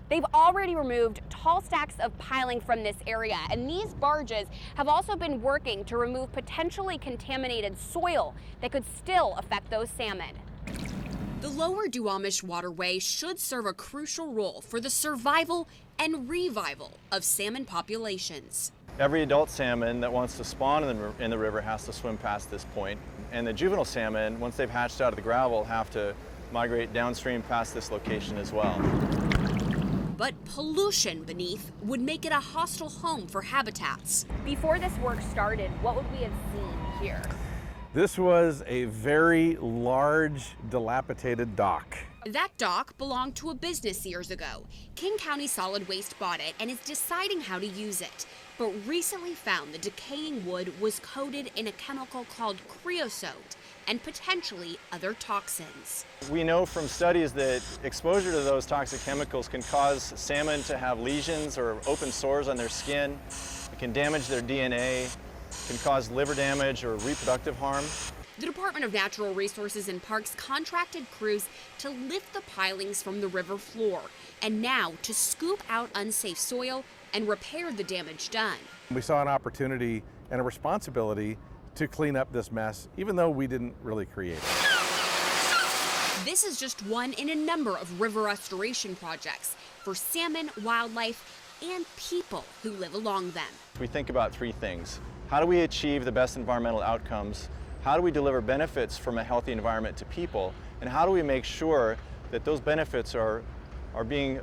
They've already removed tall stacks of piling from this area, and these barges have also been working to remove potentially contaminated soil that could still affect those salmon. The lower Duwamish waterway should serve a crucial role for the survival and revival of salmon populations. Every adult salmon that wants to spawn in the river has to swim past this point, and the juvenile salmon, once they've hatched out of the gravel, have to migrate downstream past this location as well. But pollution beneath would make it a hostile home for habitats. Before this work started, what would we have seen here? This was a very large, dilapidated dock. That dock belonged to a business years ago. King County Solid Waste bought it and is deciding how to use it, but recently found the decaying wood was coated in a chemical called creosote and potentially other toxins. We know from studies that exposure to those toxic chemicals can cause salmon to have lesions or open sores on their skin. It can damage their DNA, can cause liver damage or reproductive harm. The Department of Natural Resources and Parks contracted crews to lift the pilings from the river floor and now to scoop out unsafe soil and repair the damage done. We saw an opportunity and a responsibility to clean up this mess, even though we didn't really create it. This is just one in a number of river restoration projects for salmon, wildlife, and people who live along them. We think about three things. How do we achieve the best environmental outcomes? How do we deliver benefits from a healthy environment to people? And how do we make sure that those benefits are being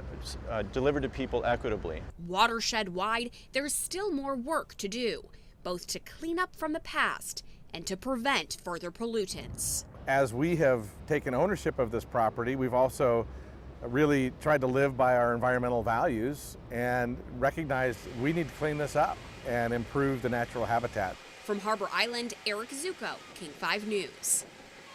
delivered to people equitably? Watershed-wide, there's still more work to do, both to clean up from the past and to prevent further pollutants. As we have taken ownership of this property, we've also really tried to live by our environmental values and recognized we need to clean this up and improve the natural habitat. From Harbor Island, Erica Zucco, King 5 News.